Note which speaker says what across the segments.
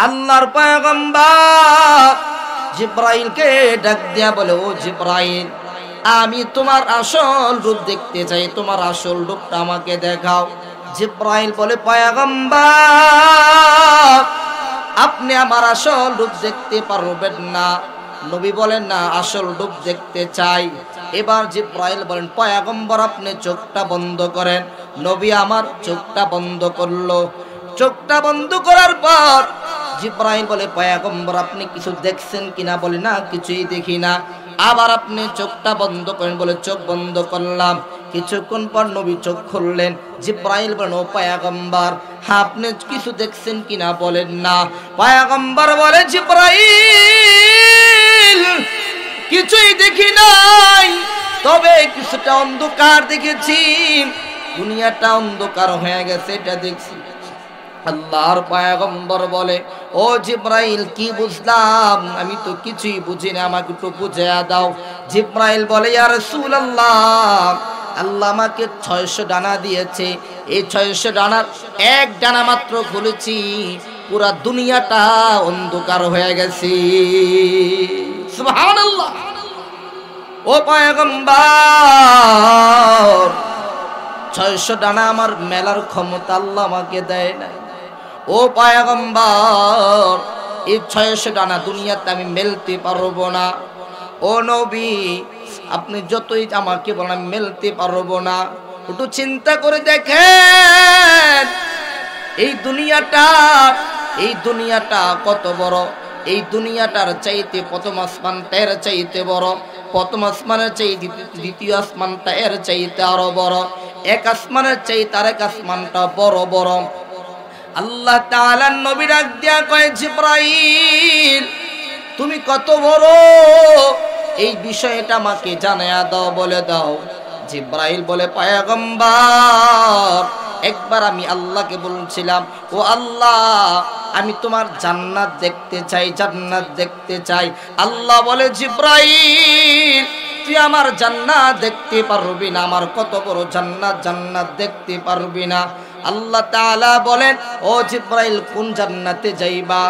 Speaker 1: আল্লাহর পয়গম্বর জিব্রাইলকে ডাক দিয়া বলে, ও জিব্রাইল, আমি তোমার আসল রূপ দেখতে চাই, তোমার আসল রূপটা আমাকে দেখাও। জিব্রাইল বলে, পয়গম্বর, আপনি আমার আসল রূপ দেখতে পারবেন না। নবী বলেন, না, আসল রূপ দেখতে চাই। এবার জিব্রাইল বলেন, পয়গম্বর, আপনি চোখটা বন্ধ করেন। নবী আমার চোখটা বন্ধ করলো। চোখটা বন্ধ করার পর জিব্রাইল বলে, পয়গম্বর, আপনি কিছু দেখছেন কিনা? বলে, না, কিছুই দেখি না। আবার আপনি চোখটা বন্ধ করেন। বলে, চোখ বন্ধ করলাম। কিছুক্ষণ পর নবী চোখ খুললেন। জিব্রাইল বলেন, ও পয়গম্বর, হ্যাঁ, আপনি কিছু দেখছেন কিনা? বলেন, না। পয়গম্বর বলে, জিব্রাইল, কিছুই দেখি নাই, তবে কিছুটা অন্ধকার দেখেছি। দুনিয়াটা অন্ধকার হয়ে গেছে, এটা দেখছি। আল্লাহর পয়গম্বর বলে, ও জিব্রাইল, কি বুঝলাম? আমি তো কিছুই বুঝি না, আমাকে একটু বুঝিয়ে দাও। জিব্রাইল বলে, ইয়া রাসূলুল্লাহ, আল্লাহ আমাকে 600 ডানা দিয়েছে। এই 600 ডানার এক ডানা মাত্র খুলেছি, পুরা দুনিয়াটা অন্ধকার হয়ে গেছে। সুবহানাল্লাহ। ও পয়গম্বর, 600 ডানা আমার মেলার ক্ষমতা আল্লাহ আমাকে দেয় নাই। ও পয়গম্বর, এই 600 ডানা দুনিয়াতে আমি মেলতে পারবো না। ও নবী, আপনি যতই আমাকে বলেন, আমি মেলতে পারবো না। একটু চিন্তা করে দেখেন, এই দুনিয়াটা কত বড়। এই দুনিয়াটার চাইতে প্রথম আসমানটা এর চাইতে বড়, প্রথম আসমানের চাইতে দ্বিতীয় আসমানটা এর চাইতে আরো বড়, এক আসমানের চাইতে আরেক আসমানটা বড় বড়। আল্লাহ তাআলা নবী ডাক দিয়া কয়, জিব্রাইল, তুমি কত বড়, এই বিষয়টা আমাকে জানায়া দাও, বলে দাও। জিব্রাইল বলে, পয়গম্বর, একবার আমি আল্লাহকে বলছিলাম, ও আল্লাহ, আমি তোমার জান্নাত দেখতে চাই, জান্নাত দেখতে চাই। আল্লাহ বলে, জিব্রাইল, তুই আমার জান্নাত দেখতে পারবি না। আমার কত বড় জান্নাত, জান্নাত দেখতে পারবি না। আল্লাহ তাআলা বলেন, ও জিব্রাইল, কোন জান্নাতে যাইবা?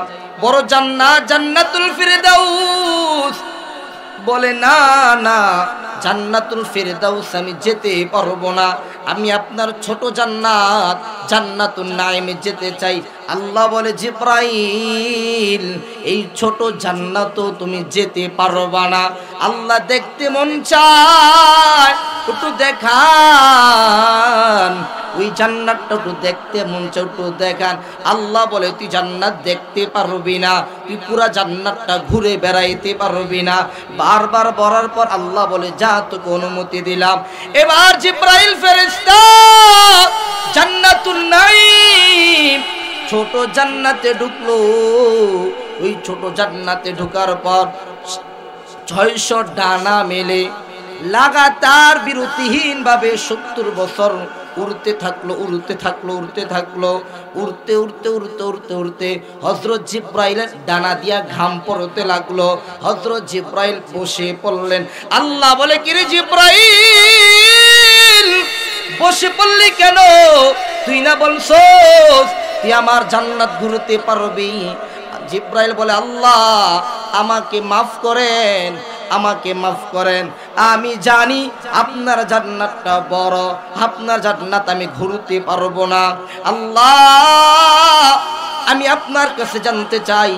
Speaker 1: বড় জান্নাত, জান্নাতুল ফিরদাউস। বলে, না না, জান্নাতুল ফিরদাউস আমি যেতে পারবো না। আমি আপনার ছোট জান্নাত, জান্নাতুন নাঈমে যেতে চাই। আল্লাহ বলে, জিব্রাইল, এই ছোট জান্নাতও তুমি যেতে পারবা না। আল্লাহ দেখতে মন চায়, একটু দেখান ওই জান্নাতটা, একটু দেখতে মন চায়, একটু দেখান। আল্লাহ বলে, তুই জান্নাত দেখতে পারবি না, তুই পুরা জান্নাতটা ঘুরে বেড়াইতে পারবি না। বারবার বলার পর আল্লাহ বলে, যা, তোকে অনুমতি দিলাম। এবার জিব্রাইল ফেরেশতা জান্নাতুন নাঈম ছোট জান্নাতে ঢুকলো। ওই ছোট জান্নাতে ঢোকার পর 600 ডানা মেলে লাগাতার বিরতিহীন ভাবে 70 বছর উড়তে থাকলো, উড়তে থাকলো, উড়তে থাকলো। উড়তে উড়তে উড়তে উড়তে উড়তে হযরত জিব্রাইলের ডানা দিয়া ঘাম পড়তে লাগলো। হযরত জিব্রাইল বসে পড়লেন। আল্লাহ বলে, কিরে জিব্রাইল, বসে পড়লি কেন? তুই না বলছস তুই আমার জান্নাত ঘুরতে পারবি? জিব্রাইল বলে, আল্লাহ, আমাকে মাফ করেন, আমাকে মাফ করেন। আমি জানি আপনার জান্নাতটা বড়, আপনার জান্নাত আমি ঘুরতে পারবো না। আল্লাহ, আমি আপনার কাছে জানতে চাই,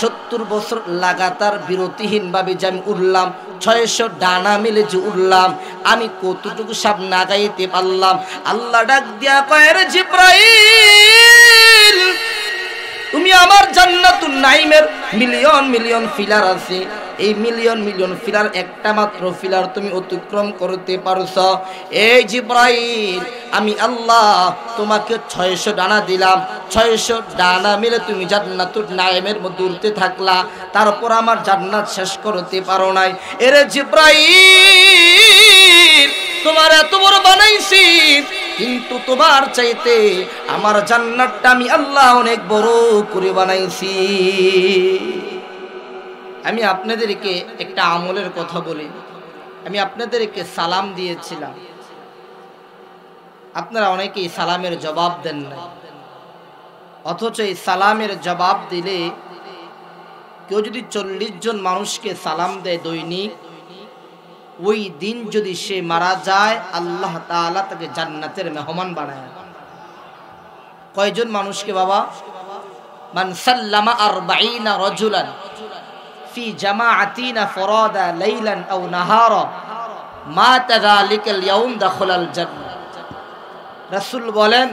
Speaker 1: 70 বছর লাগাতার বিরতিহীন ভাবে যে আমি উড়লাম, 600 ডানা মিলে যে উড়লাম, আমি কতটুকু সামনে আগাইতে পারলাম? আল্লাহ ডাক দিয়া কয়, রে জিব্রাইল, তুমি আমার জান্নাতুন নাঈমের মিলিয়ন মিলিয়ন ফিলার আছে, এই মিলিয়ন মিলিয়ন ফিলার একটা মাত্র ফিলার তুমি অতিক্রম করতে পারছো। এই জিব্রাইল, আমি আল্লাহ তোমাকে 600 ডানা দিলাম, 600 ডানা মিলে তুমি জান্নাতুন নাঈমের মধ্যে উড়তে থাকলা, তারপর আমার জান্নাত শেষ করতে পারো নাই। এরে জিব্রাইল, তোমার এত বড় বানাইছি, কিন্তু তোমার চাইতে আমার জান্নাতটা আমি আল্লাহ অনেক বড় করে বানাইছি। আমি আপনাদেরকে একটা আমলের কথা বলি। আমি আপনাদেরকে সালাম দিয়েছিলাম, আপনারা অনেকেই সালামের জবাব দেন না, অথচ এই সালামের জবাব দিলে কেউ যদি 40 জন মানুষকে সালাম দেয় দৈনিক, ওই দিন যদি সে মারা যায় আল্লাহ তাআলা তাকে জান্নাতের মেহমান বানায়। কয়জন মানুষকে বাবা? মান সাল্লামা 40 রাজুলান ফি জামাআতিনা ফারাদা লাইলান আও নাহারা মাতা যালিকাল ইয়াউম দাখালাল জান্নাহ। রাসূল বলেন,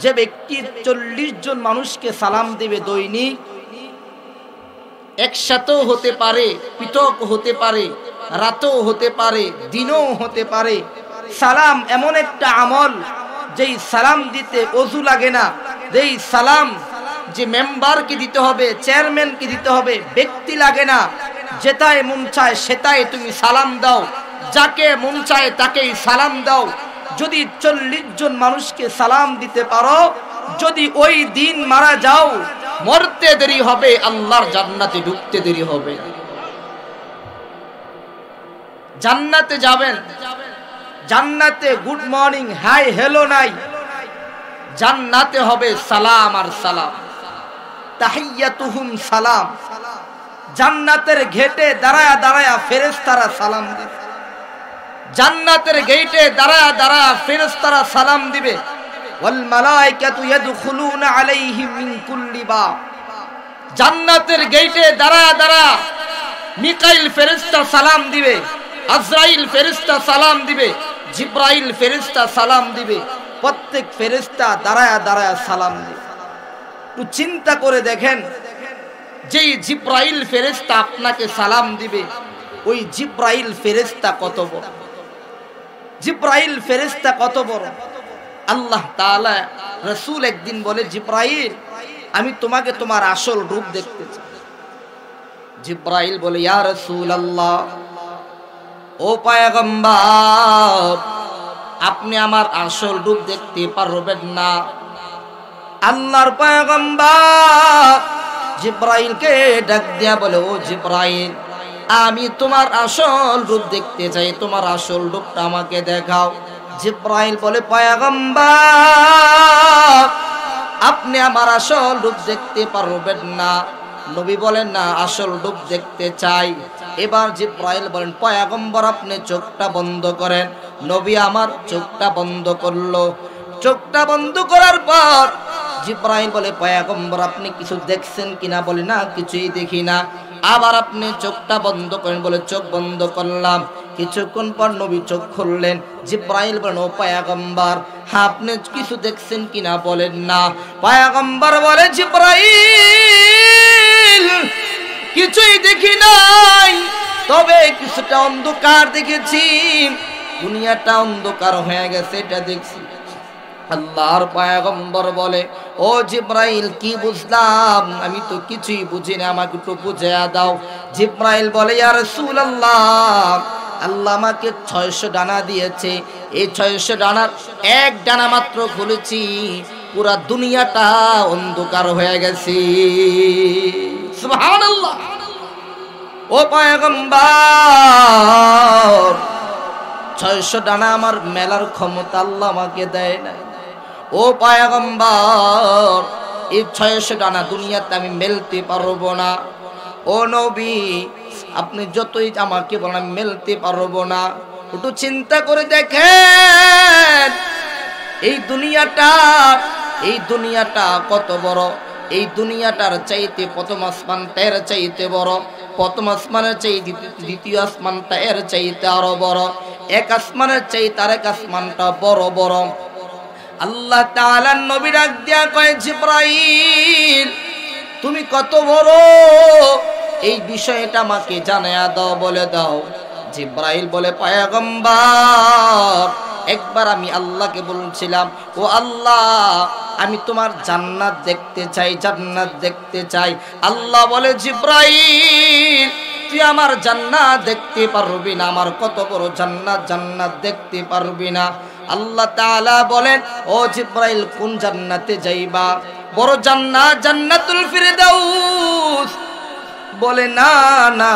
Speaker 1: যে ব্যক্তি 40 জন মানুষকে সালাম দিবে দৈনিক, একসাথেও হতে পারে, পৃথক হতে পারে, রাতও হতে পারে, দিনও হতে পারে। সালাম এমন একটা আমল, যেই সালাম দিতে ওযু লাগে না, যেই সালাম যে মেম্বারকে দিতে হবে, চেয়ারম্যানকে দিতে হবে, ব্যক্তি লাগে না। যেটাই মন চায় সেটাই তুমি সালাম দাও, যাকে মন চায় তাকেই সালাম দাও। যদি 40 জন মানুষকে সালাম দিতে পারো, যদি ওই দিন মারা যাও, মরতে দেরি হবে, আল্লাহর জান্নাতে ঢুকতে দেরি হবে। জান্নাতে যাবেন, জান্নাতে গুড মর্নিং হাই হ্যালো নাই, জান্নাতে হবে সালাম আর সালাম, তাহিয়াতুহুম সালাম। জান্নাতের গেটে দাঁড়ায়া দাঁড়ায়া ফেরেশতারা সালাম দিবে, জান্নাতের গেটে দাঁড়ায়া দাঁড়ায়া ফেরেশতারা সালাম দিবে। ওয়াল মালায়েকাতু ইয়াদখুলুনা আলাইহিম মিন কুল্লি বাব। জান্নাতের গেটে দাঁড়ায়া দাঁড়ায়া মিকাইল ফেরেশতা সালাম দিবে, আজরাইল ফেরেশতা সালাম দিবে, জিবরাইল ফেরেশতা সালাম দিবে। প্রত্যেক ফেরেশতা দাঁড়ায়া দাঁড়ায়া সালাম দিবে। একটু চিন্তা করে দেখেন, যেই জিবরাইল ফেরেশতা আপনাকে সালাম দিবে, ওই জিবরাইল ফেরেশতা কত বড়, জিবরাইল ফেরেশতা কত বড়। আল্লাহ তাআলা, রাসূল একদিন বলে, জিবরাইল আমি তোমাকে তোমার আসল রূপ দেখতে চাই। জিবরাইল বলে, ইয়া রাসূলুল্লাহ, ও পয়গম্বর, আপনি আমার আসল রূপ দেখতে পারবেন না। আল্লাহর পয়গম্বর জিবরাইলকে ডাক দিয়া বলে, ও জিবরাইল, আমি তোমার আসল রূপ দেখতে চাই, তোমার আসল রূপটা আমাকে দেখাও। জিবরাইল বলে, পয়গম্বর আপনি আমার আসল রূপ দেখতে পারবেন না। নবী বলেন, না, আসল রূপ দেখতে চাই। এবার জিবরাইল বলেন, পয়গম্বর আপনি চোখটা বন্ধ করেন। নবী আমার চোখটা বন্ধ করলো। চোখটা বন্ধ করার পর জিবরাইল বলে, পয়গম্বর আপনি কিছু দেখছেন কিনা? বলে, না, কিছুই দেখি না। আবার আপনি চোখটা বন্ধ করেন। বলে, চোখ বন্ধ করলাম। কিছুক্ষণ পর নবী চোখ খুললেন। জিবরাইল বলেন, ও পয়গম্বর, হ্যাঁ, আপনি কিছু দেখছেন কিনা? বলেন, না। পয়গম্বর বলে, জিবরাইল কিছুই দেখি নাই, তবে কিছুটা অন্ধকার দেখেছি, দুনিয়াটা অন্ধকার হয়ে গেছে, এটা দেখছি। আল্লাহর পয়গম্বর বলে, ও জিবরাইল কি বুঝলাম? আমি তো কিছুই বুঝি না, আমাকে একটু বুঝিয়ে দাও। জিবরাইল বলে, ইয়া রাসূলুল্লাহ, আল্লাহ আমাকে 600 ডানা দিয়েছে। এই 600 ডানার এক ডানা মাত্র খুলেছি, পুরা দুনিয়াটা অন্ধকার হয়ে গেছে। সুবহানাল্লাহ। ও পয়গম্বর, 600 ডানা আমার মেলার ক্ষমতা আল্লাহ আমাকে দেয় নাই। ও পয়গম্বর, এই 600 ডানা দুনিয়াতে আমি মেলতে পারবো না। ও নবী, আপনি যতই আমাকে বলেন আমি মেলতে পারবো না। একটু চিন্তা করে দেখেন, এই দুনিয়াটা কত বড়। এই দুনিয়াটার চাইতে প্রথম আসমানটা এর চাইতে বড়, প্রথম আসমানের চাইতে দ্বিতীয় আসমানটা এর চাইতে আরো বড়, এক আসমানের চাইতে আরেক আসমানটা বড় বড়। আল্লাহ তাআলা নবী ডাক দিয়া কয়, জিবরাইল তুমি কত বড়, এই বিষয়টা আমাকে জানায়া দাও, বলে দাও। জিবরাইল বলে, পয়গম্বর একবার আমি আল্লাহকে বলছিলাম, ও আল্লাহ, আমি তোমার জান্নাত দেখতে চাই, জান্নাত দেখতে চাই। আল্লাহ বলে, জিবরাইল তুই আমার জান্নাত দেখতে পারবি না, আমার কত বড় জান্নাত, জান্নাত দেখতে পারবি না। আল্লাহ তাআলা বলেন, ও জিবরাইল কোন জান্নাতে যাইবা? বড় জান্নাত, জান্নাতুল ফিরদাউস। বলে না না,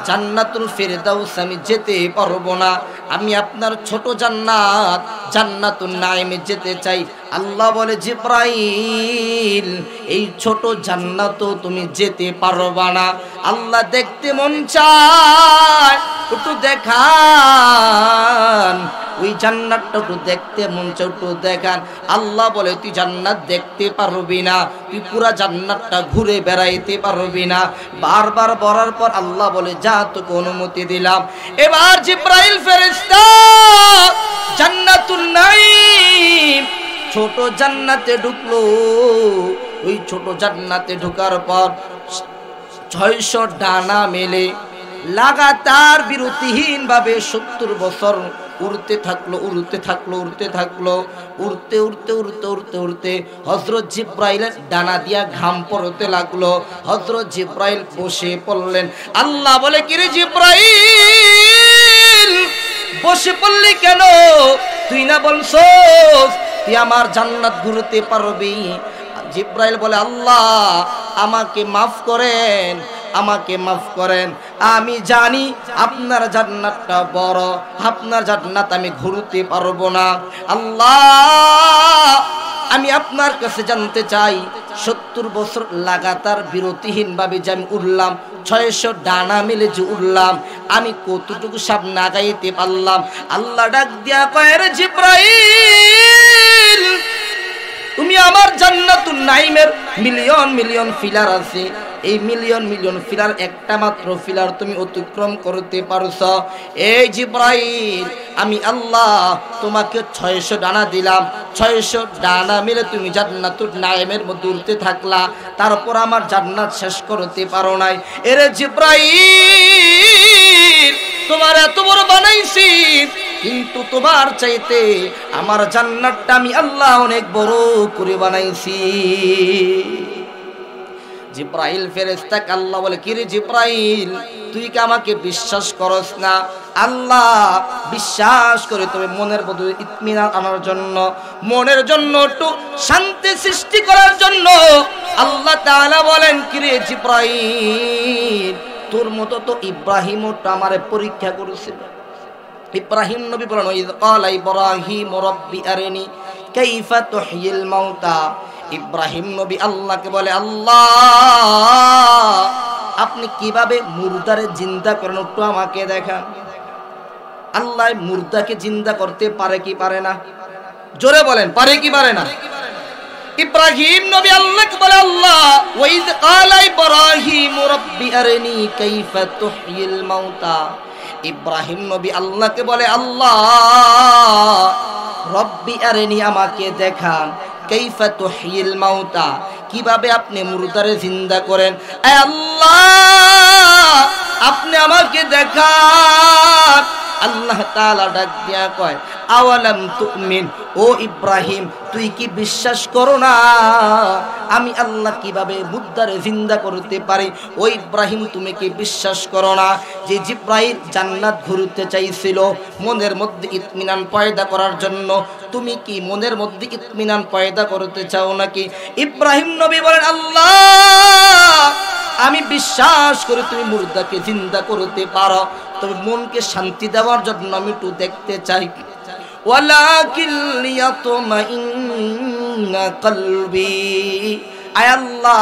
Speaker 1: জান্নাতুল ফেরদাউস আমি যেতে পারবো না, আমি আপনার ছোট জান্নাত জান্নাতুন নাঈমে যেতে চাই। আল্লাহ বলে জিবরাইল এই ছোট জান্নাতও তুমি যেতে পারবা না, আল্লাহ দেখতে মন চায়, একটু দেখান ওই জান্নাতটা, একটু দেখতে মন চায়, একটু দেখান। আল্লাহ বলে তুই জান্নাত দেখতে পারবি না, তুই পুরা জান্নাতটা ঘুরে বেড়াইতে পারবি না। বারবার বলার পর আল্লাহ বলে যা তোকে অনুমতি দিলাম। এবার জিবরাইল ফেরেশতা জান্নাতুন নাঈম ছোট জান্নাতে ঢুকলো। ওই ছোট জান্নাতে ঢোকার পর 600 ডানা মেলে লাগাতার বিরতিহীন ভাবে 70 বছর উড়তে থাকলো, উড়তে থাকলো, উড়তে থাকলো, উড়তে উড়তে উড়তে উড়তে উড়তে হযরত জিবরাইলের ডানা দিয়া ঘাম পড়তে লাগলো। হযরত জিবরাইল বসে পড়লেন। আল্লাহ বলে কিরে জিবরাইল বসে পড়লি কেন? তুই না বলছস তুই আমার জান্নাত ঘুরতে পারবি? জিবরাইল বলে আল্লাহ আমাকে মাফ করেন, আমাকে মাফ করেন, আমি জানি আপনার জান্নাতটা বড়, আপনার জান্নাত আমি ঘুরতে পারবো না। আল্লাহ আমি আপনার কাছে জানতে চাই 70 বছর লাগাতার বিরতিহীন ভাবে যে আমি উড়লাম, 600 ডানা মিলে যে উড়লাম, আমি কতটুকু সামনে আগাইতে পারলাম? আল্লাহ ডাক দিয়া কয় রে জিবরাইল তুমি আমার জান্নাতুন নাঈমের মিলিয়ন মিলিয়ন ফিলার আছে, এই মিলিয়ন মিলিয়ন ফিলার একটা মাত্র ফিলার তুমি অতিক্রম করতে পারছো। এই জিবরাইল আমি আল্লাহ তোমাকে 600 ডানা দিলাম, 600 ডানা মিলে তুমি জান্নাতুন নাঈমের মধ্যে উড়তে থাকলা, তারপর আমার জান্নাত শেষ করতে পারো নাই। এরে জিবরাইল তোমার এত বড় বানাইছি, কিন্তু তোমার চাইতে আমার জান্নাতটা আমি আল্লাহ অনেক বড় করে বানাইছি। জিবরাইল ফেরেশতাকে আল্লাহ বলে কিরে জিবরাইল তুই কি আমাকে বিশ্বাস করস না? আল্লাহ বিশ্বাস করে, তবে মনের মধ্যে ইতমিনান আনার জন্য, মনের জন্য একটু শান্তি সৃষ্টি করার জন্য আল্লাহ তাআলা বলেন কিরে জিবরাইল তোর মতো তো ইব্রাহিমও তো আমারে পরীক্ষা করেছিল। ইব্রাহিম নবী বলেন ওয়াইদ ক্বালা ইব্রাহিম রাব্বি আরিনি কাইফা তুহয়িল মাউতা। ইব্রাহিম নবী আল্লাহকে বলে আল্লাহ আপনি কিভাবে মুর্দারে জিন্দা করেন একটু আমাকে দেখান। আল্লাহ মুর্দাকে জিন্দা করতে পারে কি পারে না? জোরে বলেন পারে কি পারে না? ইব্রাহিম নবী আল্লাহকে বলে আল্লাহ ওয়াইদ ক্বালা ইব্রাহিম রাব্বি আরিনি কাইফা তুহয়িল মাউতা। ইব্রাহিম নবী আল্লাহকে বলে আল্লাহ রব্বি আরিনি আমাকে দেখান কাইফা তুহয়িল মাউতা, কিভাবে আপনি মুর্দারে জিন্দা করেন। এ আল্লাহ আপনি আমাকে দেখান। আল্লাহ তাআলা ডাক দিয়া কয় আওয়ালাম তুমিন, ও ইব্রাহিম তুই কি বিশ্বাস করো না আমি আল্লাহ কিভাবে মুর্দারে জিন্দা করতে পারি? ও ইব্রাহিম তুমি কি বিশ্বাস করো না যে জিবরাইল জান্নাত ঘুরতে চাইছিল মনের মধ্যে ইতমিনান পয়দা করার জন্য, তুমি কি মনের মধ্যে ইতমিনান পয়দা করতে চাও নাকি? ইব্রাহিম নবী বলেন আল্লাহ আমি বিশ্বাস করি তুমি মুর্দাকে জিন্দা করতে পারো, তবে মনকে শান্তি দেওয়ার জন্য আমি একটু দেখতে চাই। ওয়ালাকিন লিয়াতমাইন্না কলবি, আয় আল্লাহ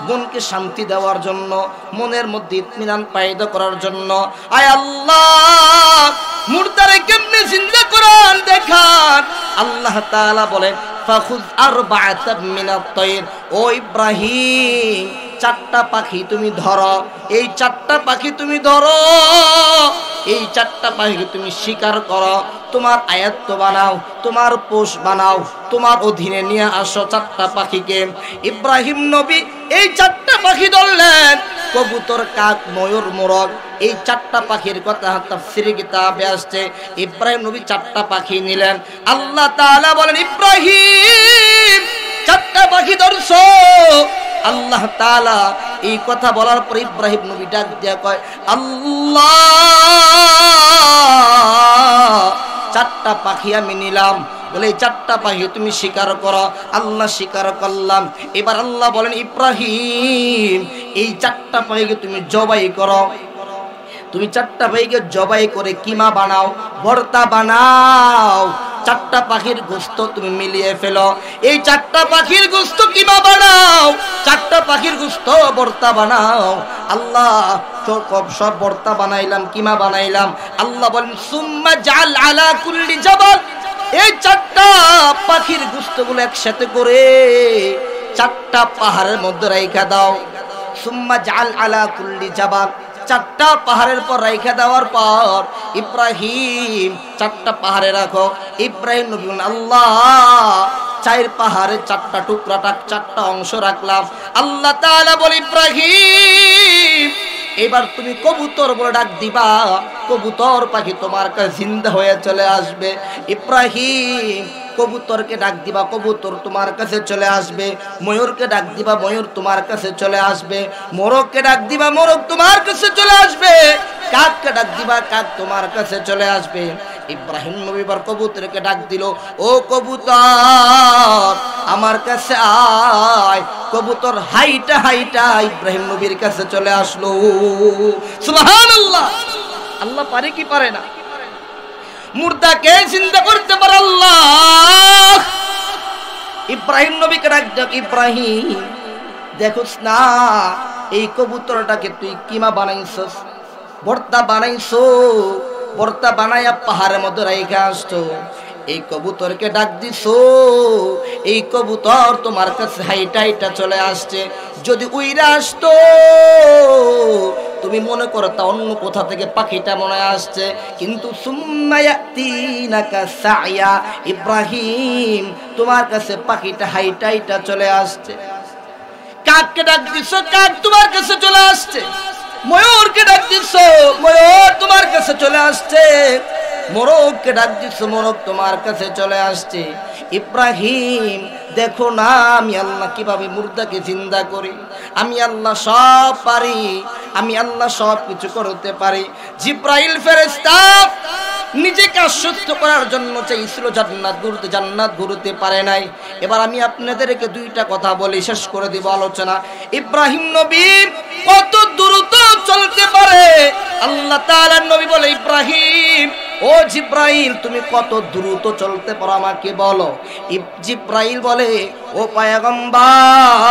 Speaker 1: মনকে শান্তি দেওয়ার জন্য, মনের মধ্যে ইতমিনান পয়দা করার জন্য, আয় আল্লাহ মুর্দারে কেমনে জিন্দা করান দেখান। আল্লাহ তাআলা বলেন ফাখুয আরবাআতাম মিনাত তায়র, ও ইব্রাহিম 4টা পাখি তুমি ধরো, এই 4টা পাখি তুমি ধরো, এই 4টা পাখিকে তুমি শিকার করো, তোমার আয়াত্ত বানাও, তোমার পোষ বানাও, তোমার অধীনে নিয়ে আসো 4টা পাখিকে। ইব্রাহিম নবী এই 4টা পাখি ধরলেন, কবুতর, কাক, ময়ূর, মোরগ, এই 4টা পাখির কথা তাফসীরে কিতাবে আসছে। ইব্রাহিম নবী 4টা পাখি নিলেন। আল্লাহ তাআলা বলেন ইব্রাহিম 4টা পাখি ধরছো। আল্লাহ তাআলা এই কথা বলার পর ইব্রাহিম নবী ডাক দিয়া কয় আল্লাহ 4টা পাখি আমি নিলাম, বলে 4টা পাখি তুমি শিকার করো। আল্লাহ শিকার করলাম। এবার আল্লাহ বলেন ইব্রাহিম এই চারটা পাখিকে তুমি জবাই করো। তুমি চারটা পাখিকে জবাই করে কিমা বানাও, ভর্তা বানাও। চারটা পাখির গোশত তুমি মিলিয়ে ফেলো, এই চারটা পাখির গোশত কিমা বানাও, চারটা পাখির গোশত ভর্তা বানাও। আল্লাহ সব ভর্তা বানাইলাম, কিমা বানাইলাম। আল্লাহ বলেন সুম্মা জাল আলা কুল্লি জাবাল, এই চারটা পাখির গোশতগুলো একসাথে করে চারটা পাহাড়ের মধ্যে রাইখা দাও। সুম্মা জাল আলা কুল্লি জাবাল, চারটা পাহাড়ের পর রাইখা দেওয়ার পর ইব্রাহিম চারটা পাহাড়ে রাখো। ইব্রাহিম নবী বলেন আল্লাহ চার পাহাড়ে চারটা টুকরা, চারটা অংশ রাখলাম। আল্লাহ তাআলা বলে ইব্রাহিম এবার তুমি কবুতর বলে ডাক দিবা, কবুতর পাখি তোমার কাছে জিন্দা হয়ে চলে আসবে। ইব্রাহিম কবুতরকে ডাক দিবা, কবুতর তোমার কাছে চলে আসবে। ময়ূরকে ডাক দিবা, ময়ূর তোমার কাছে চলে আসবে। মোরগকে ডাক দিবা, মোরগ তোমার কাছে চলে আসবে। কাককে ডাক দিবা, কাক তোমার কাছে চলে আসবে। ইব্রাহিম নবী বার কবুতরকে ডাক দিল, ও কবুতর আমার কাছে আয়। কবুতর হাইটা হাইটা ইব্রাহিম নবীর কাছে চলে আসলো। সুবহানাল্লাহ। আল্লাহ পারে কি পারে না? মুর্দাকে জিন্দা করতে পারে আল্লাহ। ইব্রাহিম নবীকে ডাক দেখ, ইব্রাহিম দেখোস না এই কবুতরটাকে তুই কিমা বানাইছস, ভর্তা বানাইছো, ভর্তা বানাইয়া পাহাড়ের মধ্যে রাইখা আসছো। এই কবুতরকে ডাক দিছো, এই কবুতর তোমার কাছে হাইটা হাইটা চলে আসছে। যদি উইরা আসতো তুমি মনে করো তা অন্য কোথা থেকে পাখিটা মনে আসছে, কিন্তু সুম্মা ইয়াতিনাকা সাইয়া, ইব্রাহিম তোমার কাছে পাখিটা হাইটা হাইটা চলে আসছে। কাককে ডাক দিছো, কাক তোমার কাছে চলে আসছে। ময়ূরকে ডাক দিছো, ময়ূর তোমার কাছে চলে আসছে। মোরগকে ডাক দিছো, মোরগ তোমার কাছে চলে আসছে। ইব্রাহিম দেখো না আমি আল্লাহ কিভাবে মুর্দাকে জিন্দা করি। আমি আল্লাহ সব পারি, আমি আল্লাহ সব কিছু করতে পারি। জিব্রাইল ফেরেশতা নিজেকে আশ্বস্ত করার জন্য চাইছিল জান্নাত ঘুরতে, জান্নাত ঘুরতে পারে নাই। এবার আমি আপনাদেরকে দুইটা কথা বলি শেষ করে দিব আলোচনা। ইব্রাহিম নবী কত দ্রুত চলতে পারে? আল্লাহ তাআলার নবী বলে ইব্রাহিম, ও জিব্রাইল তুমি কত দ্রুত চলতে পারো আমাকে বলো। জিব্রাইল বলে, ও পয়গম্বর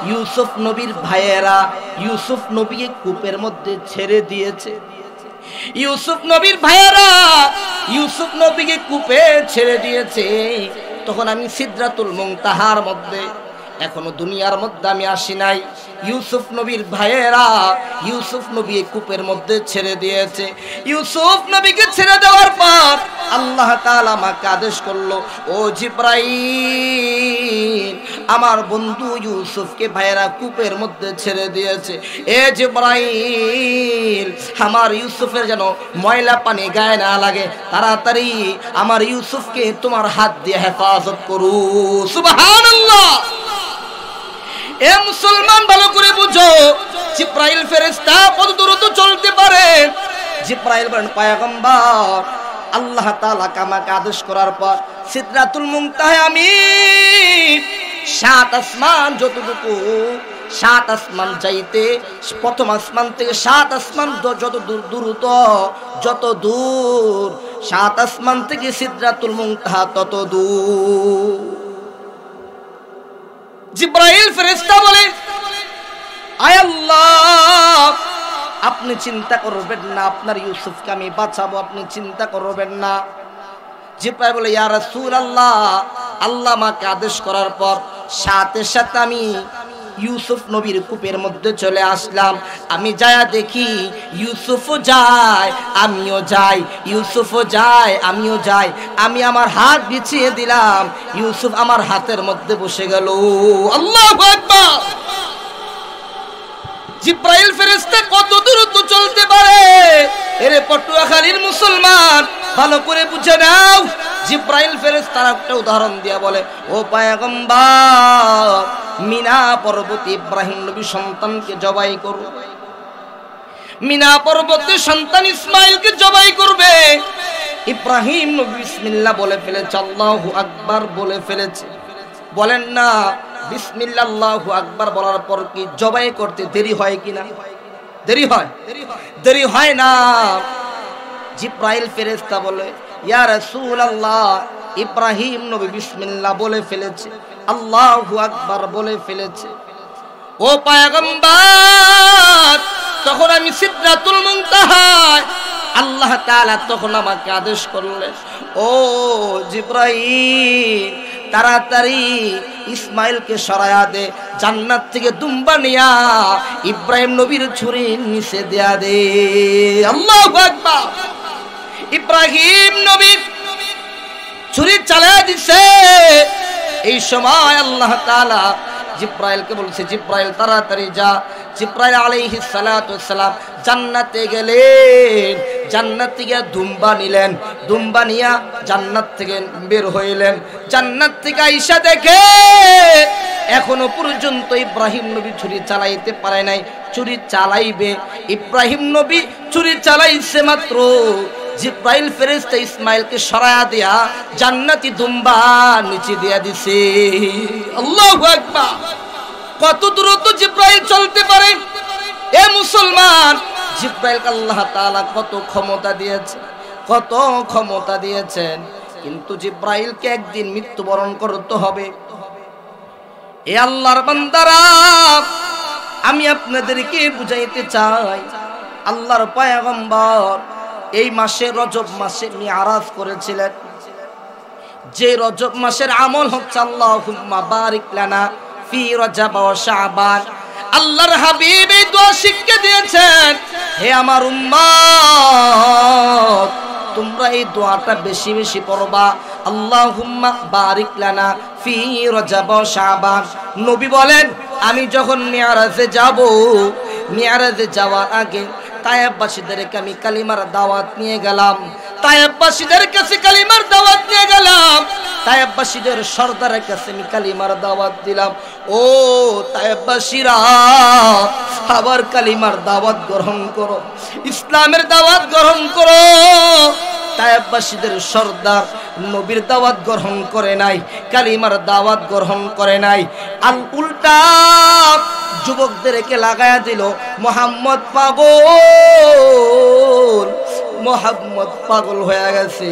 Speaker 1: ইউসুফ নবীর ভাইয়েরা ইউসুফ নবীকে কূপের মধ্যে ছেড়ে দিয়েছে। ইউসুফ নবীর ভাইয়েরা ইউসুফ নবীকে কূপে ছেড়ে দিয়েছে। তখন আমি সিদরাতুল মুনতাহার মধ্যে, এখনো দুনিয়ার মধ্যে আমি আসি নাই। ইউসুফ নবীর ভাইয়েরা ইউসুফ নবী কূপের মধ্যে ছেড়ে দিয়েছে। ইউসুফ নবীকে ছেড়ে দেওয়ার পর আল্লাহ তাআলা আমাকে আদেশ করলো, ও জিব্রাইল আমার বন্ধু ইউসুফকে ভাইয়েরা কূপের মধ্যে ছেড়ে দিয়েছে। এ জিব্রাইল আমার ইউসুফের যেন ময়লা পানি গায়ে না লাগে, তাড়াতাড়ি আমার ইউসুফকে তোমার হাত দিয়ে হেফাজত করো। সুবহানাল্লাহ। এ মুসলমান ভালো করে বুঝো, জিব্রাইল ফেরেশতা কত দ্রুত চলতে পারে। জিব্রাইল বলেন, পয়গম্বর আল্লাহ তাআলা আমাকে আদেশ করার পর সিদরাতুল মুনতাহা আমি 7 আসমান, যতটুকু 7 আসমান যাইতে, প্রথম আসমান থেকে 7 আসমান যত দ্রুত, যত দূর 7 আসমান থেকে সিদরাতুল মুনতাহা তত দূর। জিব্রাইল ফেরেশতা বলে, আয় আল্লাহ আপনি চিন্তা করবেন না, আপনার ইউসুফকে আমি বাঁচাবো, আপনি চিন্তা করবেন না। জিব্রাইল বলে, ইয়া রাসূলুল্লাহ আল্লাহ আমাকে আদেশ করার পর সাথে সাথে আমি ইউসুফ নবীর কূপের মধ্যে চলে আসলাম। আমি যায়া দেখি ইউসুফও যায় আমিও যাই, ইউসুফও যায় আমিও যাই। আমি আমার হাত বিছিয়ে দিলাম, ইউসুফ আমার হাতের মধ্যে বসে গেল। আল্লাহু আকবার। জিব্রাইল ফেরেশতা কত দ্রুত চলতে পারে? এরে পটুয়াখালীর মুসলমান ভালো করে বুঝে নাও। জিব্রাইল ফেরেশতা একটা উদাহরণ দিয়া বলে, ও পয়গম্বর মিনা পর্বতে ইব্রাহিম নবী সন্তানকে জবাই করবে, মিনা পর্বতে সন্তান ইসমাইলকে জবাই করবে। ইব্রাহিম নবী বিসমিল্লাহ বলে ফেলেছে, আল্লাহু আকবার বলে ফেলেছে। বলেন না বিসমিল্লাহ আল্লাহু আকবার বলার পর কি জবাই করতে দেরি হয় কিনা? দেরি হয়? দেরি হয় না। জিব্রাইল ফেরেশতা বলে, ইয়া রাসূলুল্লাহ, ইব্রাহিম নবী বিসমিল্লাহ বলে ফেলেছে, আল্লাহু আকবার বলে ফেলেছে। ও পয়গম্বর, তখন আমি সিদরাতুল মুনতাহায়, আল্লাহ তাআলা তখন আমাকে আদেশ করলেন, ও জিব্রাইল, তাড়াতাড়ি ইসমাইলকে সরায়া দে, জান্নাত থেকে দুম্বা নিয়া ইব্রাহিম নবীর ছুরির নিচে দেয়া দে। আল্লাহু আকবার। ইব্রাহিম নবীর ছুরি চালায়া দিছে। এই সময় আল্লাহ তাআলা জিব্রাইলকে বলছে, জিব্রাইল তাড়াতাড়ি যা। জিব্রাইল আলাইহিস সালাতু ওয়াস সালাম জান্নাতে গেলেন, জান্নাত থেকে দুম্বা নিলেন, দুম্বা নিয়া জান্নাত থেকে বের হইলেন। জান্নাত থেকে আইসা দেখে এখনো পর্যন্ত ইব্রাহিম নবী ছুরি চালাইতে পারে নাই, ছুরি চালাইবে। ইব্রাহিম নবী ছুরি চালাইছে মাত্র, জিব্রাইল ফেরেশতা ইসমাইলকে সরায়া দিয়া জান্নাতি দুম্বা নিচে দিয়া দিছে। আল্লাহু আকবার। কত দ্রুত জিব্রাইল চলতে পারে এ মুসলমান! জিব্রাইলকে আল্লাহ তাআলা কত ক্ষমতা দিয়েছে, কত ক্ষমতা দিয়েছেন। কিন্তু জিব্রাইলকে একদিন মৃত্যুবরণ করতে হবে। এ আল্লাহর বান্দারা, আমি আপনাদেরকে বুঝাইতে চাই, আল্লাহর পয়গম্বর এই মাসে রজব মাসে মিরাজ করেছিলেন। যে রজব মাসের আমল হচ্ছে আল্লাহুম্মা বারিক লানা ফি রজব ওয়া শাবান। আল্লাহর হাবিব এই দোয়া শিক্ষা দিয়েছেন, হে আমার উম্মত, তোমরা এই দোয়াটা বেশি বেশি পড়বা, আল্লাহুম্মা বারিক লানা ফি রজব ওয়া শাবান। নবী বলেন, আমি যখন মিরাজে যাব, মিরাজে যাওয়ার আগে তায়েববাসীদেরকে আমি কালিমার দাওয়াত নিয়ে গেলাম, তায়েববাসীদের কাছে কালিমার দাওয়াত নিয়ে গেলাম, তায়েববাসীদের সর্দারের কাছে আমি কালিমার দাওয়াত দিলাম। ও তায়েববাসীরা, আবার কালিমার দাওয়াত গ্রহণ করো, ইসলামের দাওয়াত গ্রহণ করো। তায়েববাসীদের সর্দার নবীর দাওয়াত গ্রহণ করে নাই, কালিমার দাওয়াত গ্রহণ করে নাই, আর উল্টা যুবকদেরকে লাগায়া দিল মোহাম্মদ পাগল, মোহাম্মদ পাগল হয়ে গেছে,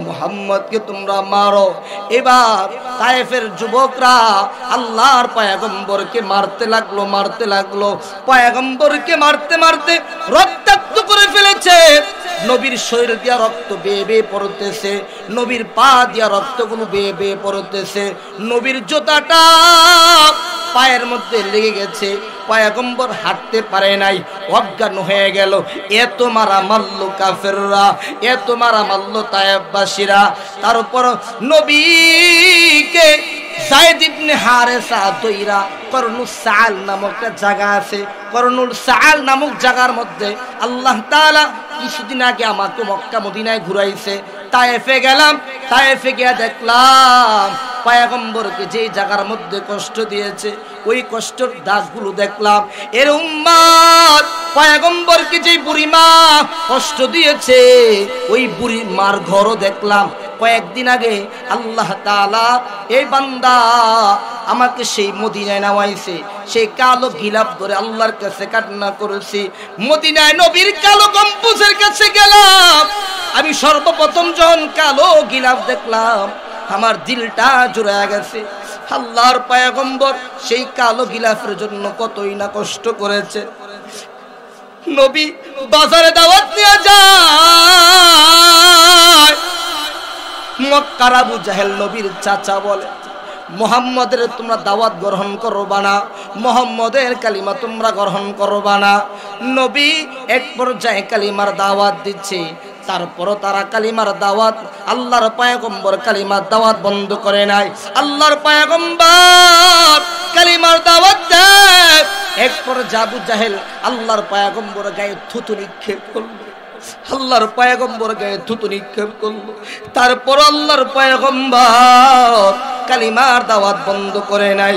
Speaker 1: মোহাম্মদকে তোমরা মারো। এবার তায়েফের যুবকরা আল্লাহর পয়গম্বরকে মারতে লাগলো, মারতে লাগলো, পয়গম্বরকে মারতে মারতে রক্তাক্ত করে ফেলেছে। নবীর শরীর দিয়া রক্ত বেয়ে বেয়ে পড়তেছে, নবীর পা দিয়া রক্তগুলো বেয়ে বেয়ে পড়তেছে, নবীর জুতাটা পায়ের মধ্যে লেগে গেছে, পয়গম্বর হাঁটতে পারে নাই, অজ্ঞান হয়ে গেল। এত মারা মারল কাফেররা, এত মারা মারল তায়েববাসীরা। তারপর নবীকে যায়েদ ইবনে হারেসা দইরা করনুল সাল নামক একটা জায়গা আছে, করনুল সাল নামক জায়গার মধ্যে আল্লাহ তাআলা কিছুদিন আগে আমাকে মক্কা মদিনায় ঘুরাইছে। তায়েফে গেলাম, তায়েফে গিয়ে দেখলাম পয়গম্বরকে যেই জায়গার মধ্যে কষ্ট দিয়েছে, ওই কষ্টের দাগগুলো দেখলাম। এর উম্মত, পয়গম্বরকে যেই বুড়ি মা কষ্ট দিয়েছে, ওই বুড়ি মার ঘরও দেখলাম। কয়েকদিন আগে আল্লাহ তাআলা এই বান্দা আমাকে সেই মদিনায় নামাইছে, সেই কালো গিলাফ ধরে আল্লাহর কাছে কান্না করেছি। মদিনায় নবীর কালো গম্বুজের কাছে গেলাম, আমি সর্বপ্রথম যখন কালো গিলাফ দেখলাম, আমার দিলটা জুড়ে গেছে। আল্লাহর পয়গম্বর সেই কালো গিলাফের জন্য কতই না কষ্ট করেছে। নবী বাজারে দাওয়াত নিয়ে যায়, মক্কার আবু জাহেল নবীর চাচা বলে, মুহাম্মদের তোমরা দাওয়াত গ্রহণ করবা না, মুহাম্মদের কালিমা তোমরা গ্রহণ করবা না। নবী এক পর্যায়ে কালিমার দাওয়াত দিচ্ছে, তারপরও তারা কালিমার দাওয়াত, আল্লাহর পয়গম্বর কালিমার দাওয়াত বন্ধ করে নাই। আল্লাহর পয়গম্বর কালিমার দাওয়াত দেয়, এক পর্যায়ে আবু জাহেল আল্লাহর পয়গম্বর গায়ে থুতু নিক্ষেপ করলো, আল্লাহর পয়গম্বর গায়ে থুতু নিক্ষেপ করলো। তারপর আল্লাহর পয়গম্বর কালিমার দাওয়াত বন্ধ করে নাই।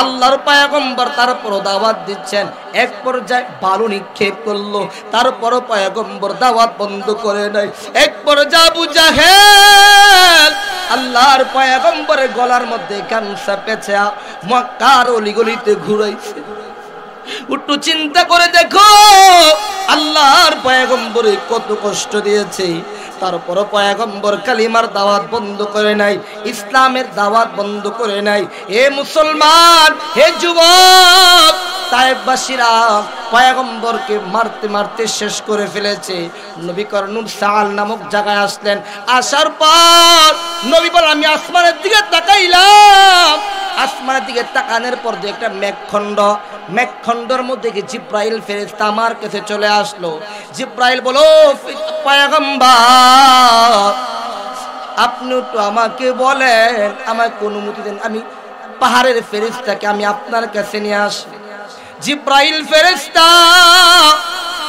Speaker 1: আল্লাহর পয়গম্বর তারপরও দাওয়াত দিচ্ছেন, এক পর্যায়ে বালু নিক্ষেপ করলো, তারপরও পয়গম্বর দাওয়াত বন্ধ করে নাই। এক পর্যায়ে আবু জাহেল আল্লাহর পয়গম্বরের গলার মধ্যে গামছা পেঁচা মক্কার অলিগলিতে ঘুরাইছে। একটু চিন্তা করে দেখো আল্লাহর পয়গম্বরে কত কষ্ট দিয়েছে, তারপর পয়গম্বর কালিমার দাওয়াত বন্ধ করে নাই, ইসলামের দাওয়াত বন্ধ করে নাই। হে মুসলমান, হে যুবক, তায়েফবাসীরা পয়গম্বরকে মারতে মারতে শেষ করে ফেলেছে। নবী করনুল সাল নামক জায়গায় আসলেন। আসার পর নবী বলেন আমি আসমানের দিকে তাকাইলাম। আসমানের দিকে তাকানোর পর যে একটা মেঘখণ্ডর মধ্যে কি জিব্রাইল ফেরেশতা আমার কাছে চলে আসলো। জিব্রাইল বলো পয়গম্বর আপনি একটু আমাকে বলেন, আমাকে অনুমতি দেন, আমি পাহাড়ের ফেরেশতাকে আমি আপনার কাছে নিয়ে আসি। জিব্রাইল ফেরেশতা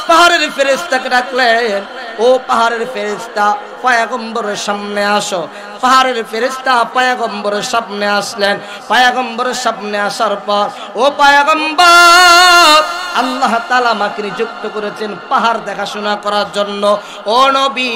Speaker 1: পাহাড়ের ফেরেশতাকে ডাকলেন, ও পাহাড়ের ফেরেশতা পয়গম্বরের সামনে আসো। পাহাড়ের ফেরেশতা পয়গম্বরের সামনে আসলেন। পয়গম্বরের সামনে আসার পর, ও পয়গম্বর আল্লাহ তাআলা আমাকে নিযুক্ত করেছেন পাহাড় দেখাশোনা করার জন্য। ও নবী,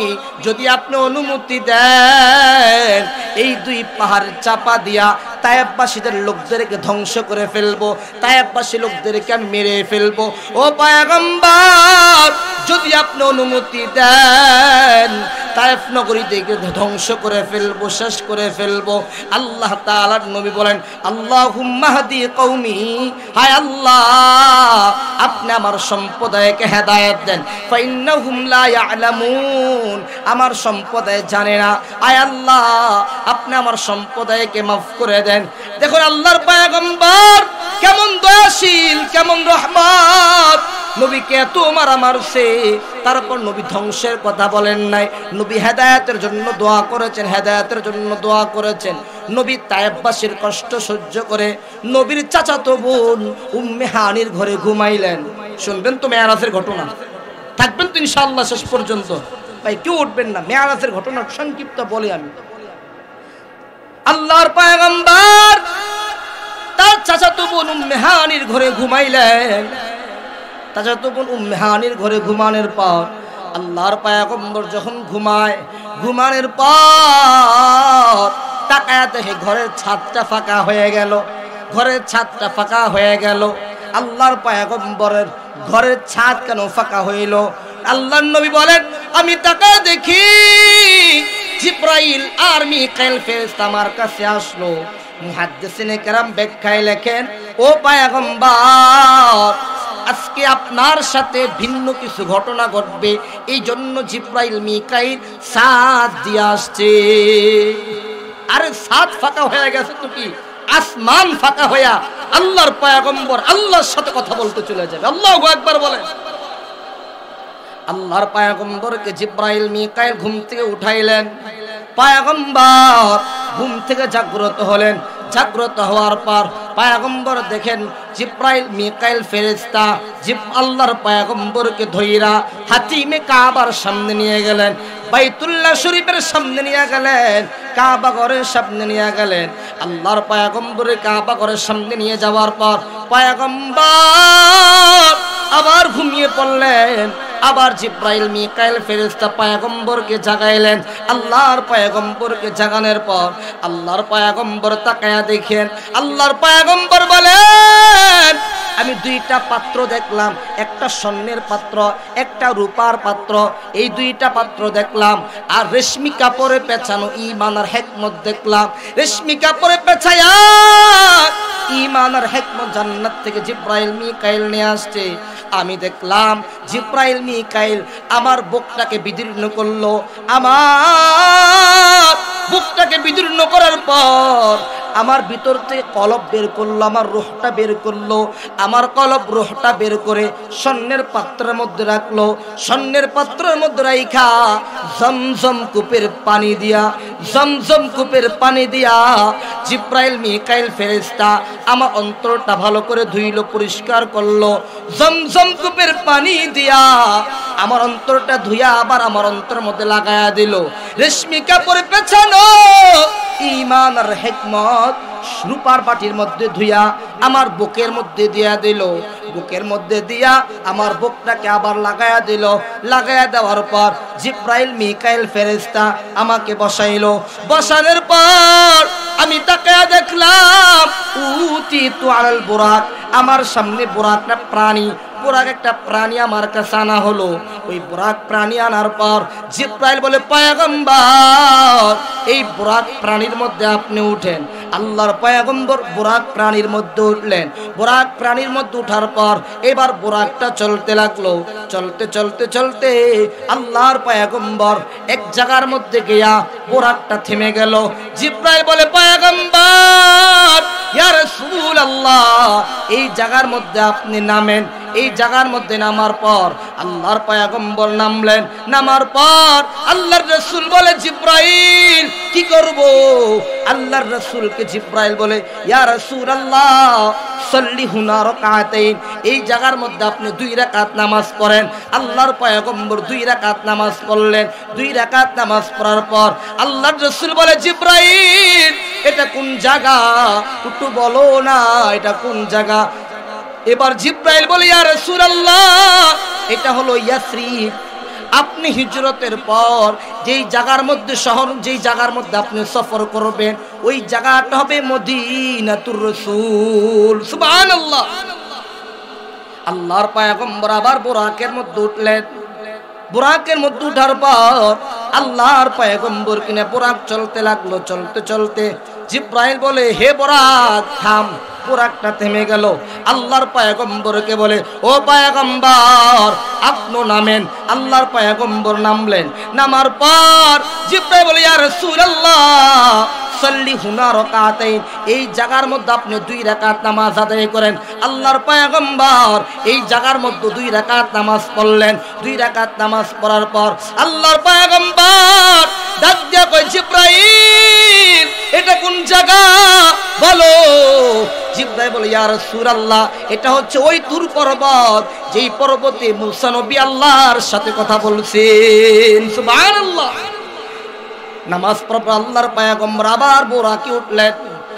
Speaker 1: যদি আপনি অনুমতি দেন এই দুই পাহাড় চাপা দিয়া তায়েফবাসীদের লোকদেরকে ধ্বংস করে ফেলবো, তায়েফবাসী লোকদেরকে আমি মেরে ফেলবো। ও পয়গম্বর যদি আপনি অনুমতি দেন তায়েফ নগরী থেকে ধ্বংস করে ফেলবো, শেষ করে ফেলবো। আল্লাহ তাআলার নবী বলেন আল্লাহুম্মা হাদি কওমি, হায় আল্লাহ আপনি আমার সম্প্রদায়কে হেদায়েত দেন। ফাইন্নাহুম লা ইয়ালামুন, আমার সম্প্রদায় জানে না। আয় আল্লাহ আপনি আমার সম্প্রদায়কে মাফ করে দেন। দেখুন আল্লাহর পয়গম্বর কেমন দয়াশীল, কেমন রহমত। নবীকে এত মারা মারছে, তারপর নবী ধ্বংসের কথা বলেন নাই। নবী হেদায়েতের জন্য দোয়া করেছেন, হেদায়েতের জন্য দোয়া করেছেন। নবী তায়েফবাসীর কষ্ট সহ্য করে নবীর চাচাতো বোন উম্মে হানির ঘরে ঘুমাইলেন। শুনবেন তো মেরাজের ঘটনা, থাকবেন তো ইনশাআল্লাহ শেষ পর্যন্ত। ভাই কেউ উঠবেন না, মেরাজের ঘটনা সংক্ষিপ্ত বলে আমি। আল্লাহর পয়গম্বর তার চাচাতো বোন উম্মে হানির ঘরে ঘুমাইলেন। চাচাতো বোন উম্মে হানির ঘরে ঘুমানোর পর আল্লাহর পয়গম্বর যখন ঘুমানোর পর তাকায়া দেখে ঘরের ছাদটা ফাঁকা হয়ে গেল। ঘরের ছাদটা ফাঁকা হয়ে গেল। আল্লাহর পয়গম্বরের ঘরের ছাদ কেন ফাঁকা হইল? আল্লাহর নবী বলেন আমি তাকায়া দেখি জিব্রাইল আর মিকাইল ফেরেশতা আমার কাছে আসলো। মুহাদ্দিসিনে কেরাম ব্যাখ্যায় লেখেন, ও পয়গম্বর আজকে আপনার সাথে ভিন্ন কিছু ঘটনা ঘটবে, এই জন্য জিব্রাইল মিকাইল সাদ দিয়ে আসছে। আরে সাদ ফাঁকা হয়ে গেছে তো কি, আসমান ফাঁকা হইয়া আল্লাহর পয়গম্বর আল্লাহর সাথে কথা বলতে চলে যাবে। আল্লাহু আকবার বলেন। আল্লাহর পয়গম্বরকে জিব্রাইল মিকাইল ঘুম থেকে উঠাইলেন। পয়গম্বর ঘুম থেকে জাগ্রত হলেন। জাগ্রত হওয়ার পর পয়গম্বর দেখেন জিব্রাইল মিকাইল ফেরেশতা আল্লাহর পয়গম্বরকে ধইরা হাতিমে কাবার সামনে নিয়ে গেলেন, বাইতুল্লাহ শরীফের সামনে নিয়ে গেলেন, কাবা ঘরের সামনে নিয়ে গেলেন। আল্লাহর পয়গম্বরে কাবা ঘরের সামনে নিয়ে যাওয়ার পর পয়গম্বর আবার ঘুমিয়ে পড়লেন। আবার জিব্রাইল মিকাইল ফেরেশতা পয়গম্বরকে জাগাইলেন। আল্লাহর পয়গম্বরকে জাগানোর পর আল্লাহর পয়গম্বর তাকায়া দেখেন, আল্লাহর পয়গম্বর বলেন আমি দুইটা পাত্র দেখলাম, একটা স্বর্ণের পাত্র, একটা রূপার পাত্র। এই দুইটা পাত্র দেখলাম আর রেশমি কাপড়ে পেঁচানো ঈমান আর হিকমত দেখলাম। রেশমি কাপড়ে পেঁচায়া ঈমান আর হিকমত জান্নাত থেকে জিব্রাইল মিকাইল নিয়ে আসছে। আমি দেখলাম জিব্রাইল মিকাইল আমার বুকটাকে বিদীর্ণ করলো। আমার বুকটাকে বিদীর্ণ করার পর আমার ভিতর থেকে কলব বের করলো, আমার রূহটা বের করলো। আমার কলব রূহটা বের করে স্বর্ণের পাত্রের মধ্যে রাখলো। স্বর্ণের পাত্রের মধ্যে রাইখা জমজম কূপের পানি দিয়া জিব্রাইল মিকাইল ফেরেশতা আমার অন্তরটা ভালো করে ধুইলো, পরিষ্কার করলো। জমজম কূপের পানি দিয়া আমার অন্তরটা ধুইয়া আবার আমার অন্তরের মধ্যে লাগায়া দিল। রেশমি কাপড়ে পেছানো ঈমান আর হিকমত রূপার বাটির মধ্যে ধুইয়া আমার বুকের মধ্যে দিয়া দিল। বুকের মধ্যে দিয়া আমার বুকটাকে আবার লাগায়া দিল। লাগায়া দেওয়ার পর জিব্রাইল মিকাইল ফেরেশতা আমাকে বসাইলো। বসানোর পর আমি তাকায়া দেখলাম উতিতু আলাল বুরাক, আমার সামনে বুরাকটা প্রাণী, বুরাক একটা প্রাণী আমার কাছে আনা হলো। ওই বুরাক প্রাণী আনার পর জিব্রাইল বলে, পয়গম্বর এই বুরাক প্রাণীর মধ্যে আপনি উঠেন। আল্লাহর পয়গম্বর বুরাক প্রাণীর মধ্যে উঠলেন। বুরাক প্রাণীর মধ্যে উঠার পর এবার বুরাকটা চলতে লাগলো। চলতে চলতে চলতে আল্লাহর পয়গম্বর এক জায়গার মধ্যে গিয়া বুরাকটা থেমে গেল। জিব্রাইল বলে, পয়গম্বর ইয়া রাসূলুল্লাহ এই জায়গার মধ্যে আপনি নামেন। এই জায়গার মধ্যে নামার পর আল্লাহর পয়গম্বর নামলেন। নামার পর আল্লাহর রাসূল বলে, জিব্রাইল কি করব? আল্লাহর রাসূলকে জিব্রাইল বলে, ইয়া রাসূলুল্লাহ সাল্লি হুনা রাকাতাইন, এই জায়গার মধ্যে আপনি 2 রাকাত নামাজ পড়েন। আল্লাহর পয়গম্বর 2 রাকাত নামাজ পড়লেন। 2 রাকাত নামাজ পড়ার পর আল্লাহর রাসূল বলে, জিব্রাইল এটা কোন জায়গা একটু বলো না, এটা কোন জায়গা? এবার জিব্রাইল বলে, ইয়া রাসূলুল্লাহ এটা হলো ইয়াসরিব। আপনি হিজরতের পর যেই জায়গার মধ্যে শহর, যেই জায়গার মধ্যে আপনি সফর করবেন ওই জায়গাটা হবে মদিনাতুর রাসূল। সুবহানাল্লাহ। আল্লাহর পয়গম্বর আবার বুরাকের মধ্যে উঠলেন। বুরাকের মধ্যে উঠার পর আল্লাহর পয়গম্বর কিনে বুরাক চলতে লাগলো। চলতে চলতে জিব্রাইল বলে, হে বুরাক থাম। বুরাকটা থেমে গেল। আল্লাহর পয়গম্বরকে বলে, ও পয়গম্বর আপনি নামেন। আল্লাহর পয়গম্বর নামলেন। নামার পর জিব্রাইল বলে, ইয়া রাসূলুল্লাহ সাল্লি হুনা রাকাতাইন, এই জায়গার মধ্যে আপনি 2 রাকাত নামাজ আদায় করেন। আল্লাহর পয়গম্বর এই জায়গার মধ্যে 2 রাকাত নামাজ পড়লেন। 2 রাকাত নামাজ পড়ার পর আল্লাহর পয়গম্বর ডাক দিয়া কয়, জিব্রাইল এটা কোন জায়গা বলো? জিব্রাইল বলে, ইয়া রাসূলুল্লাহ এটা হচ্ছে ওই তুর পর্বত, যেই পর্বতে মুসা নবী আল্লাহর সাথে কথা বলছেন। সুবহানাল্লাহ। নামাজ পড়া আল্লাহর পয়গম্বর আবার বুরাকে উঠলেন।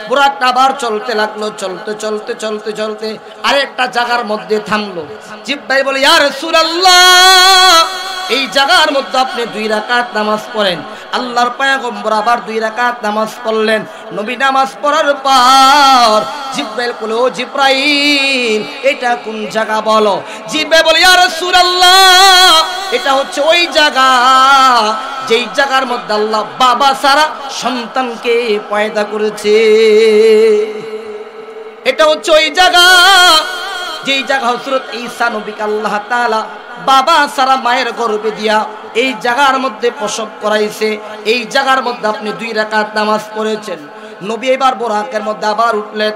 Speaker 1: বুরাকটা আবার চলতে লাগলো। চলতে চলতে চলতে চলতে আরেকটা জায়গার মধ্যে থামলো। জিব্রাইল বলে, ইয়া রাসূলুল্লাহ এই জায়গার মধ্যে আপনি 2 রাকাত নামাজ পড়েন। আল্লাহর পয়গম্বর আবার 2 রাকাত নামাজ পড়লেন। নবী নামাজ পড়ার পর জিব্রাইল বলে, ও জিব্রাইল এটা কোন জায়গা বলো? জিব্রাইল বলে, ইয়া রাসূলুল্লাহ এটা হচ্ছে ওই জায়গা যেই জায়গার মধ্যে আল্লাহ বাবা সারা সন্তানকে পয়দা করেছে। এটা হচ্ছে ওই জায়গা যেই জায়গা হযরত ঈসা নবীকে আল্লাহ তাআলা বাবা সারা মায়ের গর্ভে দিয়া এই জায়গার মধ্যে প্রসব করাইছে। এই জায়গার মধ্যে আপনি 2 রাকাত নামাজ পড়েছেন। নবী এবার বুরাকের মধ্যে আবার উঠলেন।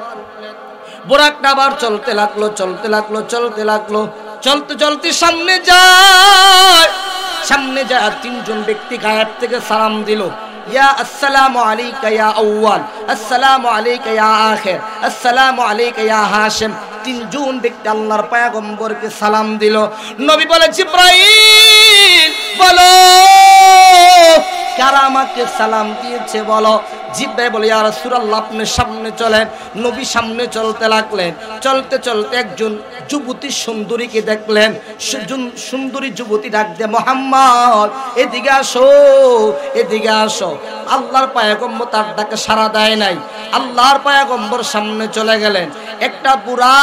Speaker 1: বুরাকটা আবার চলতে লাগলো। চলতে লাগলো চলতে লাগলো। চলতে চলতে সামনে যায়। সামনে যায় 3 জন ব্যক্তি গায়েব থেকে সালাম দিল, ইয়া আসসালামু আলাইকা ইয়া আউয়াল, আসসালামু আলাইকা ইয়া আখির, আসসালামু আলাইকা ইয়া হাশিম। 3 জন ব্যক্তি আল্লাহর পয়গম্বরকে সালাম দিল। নবী বলে, জিব্রাইল বলো কারা আমাকে সালাম দিয়েছে বলো। জিব্রাইল বলে, ইয়া রাসূলুল্লাহ আপনি সামনে চলেন। নবী সামনে চলতে লাগলেন। চলতে চলতে একজন যুবতী সুন্দরীকে দেখলেন। সুন্দরী যুবতী ডাক দিয়ে, মুহাম্মদ এদিকে আসো, এদিকে আসো। আল্লাহর পয়গম্বর তার ডাকে সাড়া দেয় নাই। আল্লাহর পয়গম্বর সামনে চলে গেলেন। একটা বুড়া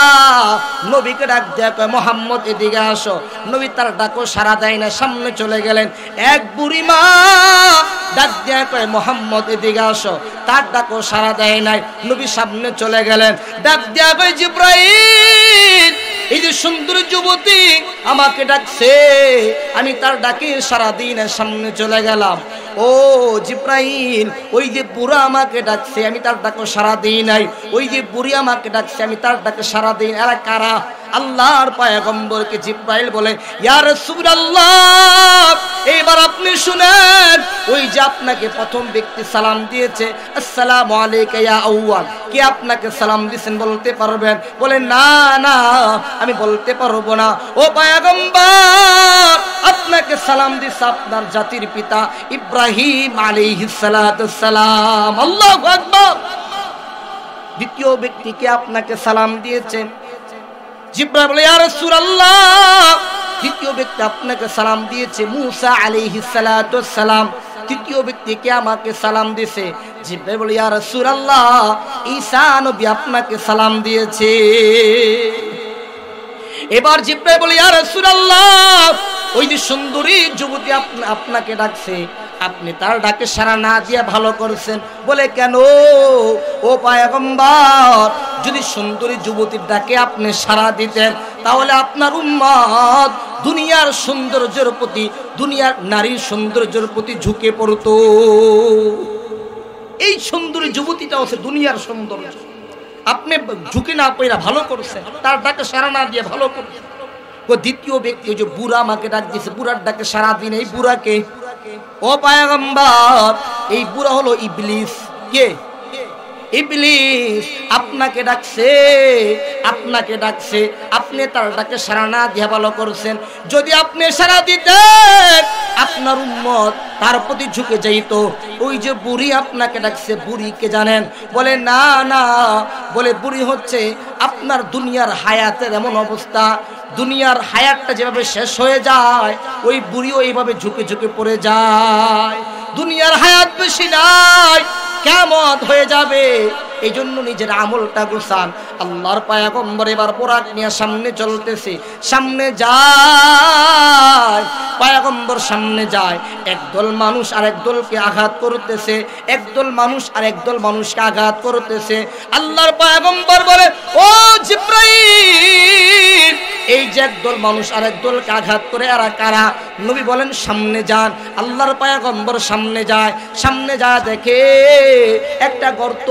Speaker 1: নবীকে ডাক দিয়ে কয়, মুহাম্মদ এদিকে আসো। নবী তার ডাকও সাড়া দেয় না, সামনে চলে গেলেন। এক বুড়ি মা ডাক দিয়ে কয়, মুহাম্মদ এদিকে আসো। তার ডাকও সাড়া দেয় নাই, নবী সামনে চলে গেলেন। ডাক দিয়ে কয়, জিব্রাইল এই যে সুন্দর যুবতী আমাকে ডাকছে, আমি তার ডাকে সাড়া দিই না, সামনে চলে গেলাম। ও জিব্রাইল ওই যে বুড়া আমাকে ডাকছে, আমি তার ডাকে সাড়া দিই নাই। ওই যে বুড়ি আমাকে ডাকছে, আমি তার ডাকে সাড়া দিই। এরা কারা? আল্লাহর পয়গম্বরকে জিব্রাইল বলে, ইয়া রাসূলুল্লাহ এইবার আপনি শুনেন, ওই যে আপনাকে প্রথম ব্যক্তি সালাম দিয়েছে, আসসালামু আলাইকা ইয়া আউয়াল, কে আপনাকে সালাম দিয়েছেন বলতে পারবেন? বলে, না না আমি বলতে পারবো না। ও পয়গম্বর আপনাকে সালাম দিয়েছে আপনার জাতির পিতা ইব্রাহিম আলাইহিস সালাতু সালাম। আল্লাহু আকবার। দ্বিতীয় ব্যক্তিকে আপনাকে সালাম দিয়েছে, জিবরাইল বলে ইয়া রাসূলুল্লাহ, তৃতীয় ব্যক্তি আপনাকে সালাম দিয়েছে মূসা আলাইহিস সালাতু ওয়াস সালাম, তৃতীয় ব্যক্তি কে আমাকে সালাম দিয়েছে। জিবরাইল বলে ইয়া রাসূলুল্লাহ, ঈসা নবী আপনাকে সালাম দিয়েছে। এবার জিবরাইল বলে ইয়া রাসূলুল্লাহ, ওই যে সুন্দরী যুবতী আপনাকে ডাকছে, আপনি তার ডাকে সাড়া না দিয়ে ভালো করেছেন। বলে কেন? ও পয়গম্বর, যদি সুন্দরী যুবতীর ডাকে আপনি সাড়া দিতেন তাহলে আপনার উম্মত দুনিয়ার সৌন্দর্যের প্রতি, দুনিয়ার নারীর সৌন্দর্যের প্রতি ঝুঁকে পড়তো। এই সুন্দরী যুবতীটা হচ্ছে দুনিয়ার সৌন্দর্য, আপনি ঝুঁকে না পড়া ভালো করছেন, তার ডাকে সাড়া না দিয়ে ভালো করছেন। দ্বিতীয় ব্যক্তি যে বুড়া আমাকে ডাক দিয়েছে, বুড়ার ডাকে সাড়া দিন। এই বুড়াকে, ও পয়গম্বর, এই বুড়া হলো ইবলিস। কে? ইবলিস আপনাকে ডাকছে, আপনাকে ডাকছে, আপনি তার ডাকে সাড়া না দিয়ে ভালো করছেন। যদি আপনি সাড়া দিতেন আপনার উম্মত তার প্রতি ঝুঁকে যাইত। ওই যে বুড়ি আপনাকে ডাকছে, বুড়িকে জানেন? বলে না না, বলে বুড়ি হচ্ছে আপনার দুনিয়ার হায়াতের এমন অবস্থা, দুনিয়ার হায়াতটা যেভাবে শেষ হয়ে যায় ওই বুড়িও এইভাবে ঝুঁকে ঝুঁকে পড়ে যায়। দুনিয়ার হায়াত বেশি নাই, কিয়ামত হয়ে যাবে। এই জন্য নিজের আমলটা গুছান। আল্লাহর পয়গম্বর এবার পোরাক নিয়ে সামনে চলতেছে, সামনে যায়, পয়গম্বর সামনে যায়। একদল মানুষ আর একদলকে আঘাত করতেছে, একদল মানুষ আর একদল মানুষকে আঘাত করতেছে। আল্লাহর পয়গম্বর বলে, ও জিবরাইল, এই যে একদল মানুষ আর একদলকে আঘাত করে এরা কারা? নবী বলেন সামনে যান। আল্লাহর পয়গম্বর সামনে যায়, সামনে যায় দেখে একটা গর্ত,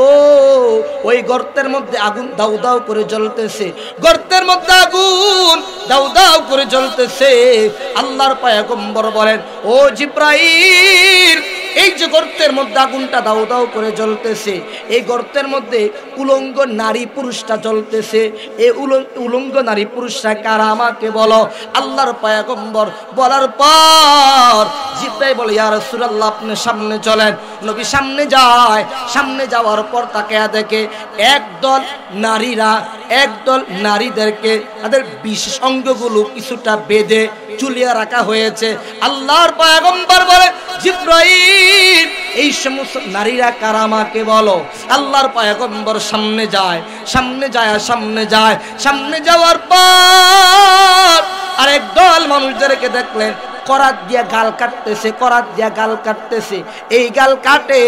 Speaker 1: ওই গর্তের মধ্যে আগুন দাউ দাউ করে জ্বলতেছে, গর্তের মধ্যে আগুন দাউ দাউ করে জ্বলতেছে। আল্লাহর পয়গম্বর বলেন, ও জিবরাইল, এই যে গর্তের মধ্যে আগুনটা দাউ দাউ করে জ্বলতেছে, এই গর্তের মধ্যে উলঙ্গ নারী পুরুষটা জ্বলতেছে, এই উলঙ্গ নারী পুরুষরা কারা আমাকে বলো। আল্লাহর পয়গম্বর বলার পর জিবরাইল বলে, ইয়া রাসূলুল্লাহ, আপনি সামনে চলেন। নবী সামনে যায়, সামনে যাওয়ার পর তাকে দেখে একদল নারীরা, একদল নারীদেরকে তাদের বিশেষ অঙ্গগুলো কিছুটা বেঁধে ঝুলিয়ে রাখা হয়েছে। আল্লাহর পয়গম্বর বলে, জিবরাইল, এই সমস্ত নারীরা কারা আমাকে বলো। আল্লাহর পয়গম্বর সামনে যায়, সামনে যায়, সামনে যায়, সামনে যাওয়ার পর আরেক দল মানুষদেরকে দেখলেন করাত দিয়া গাল কাটতেছে, করাত দিয়া গাল কাটতেছে। এই গাল কাটে,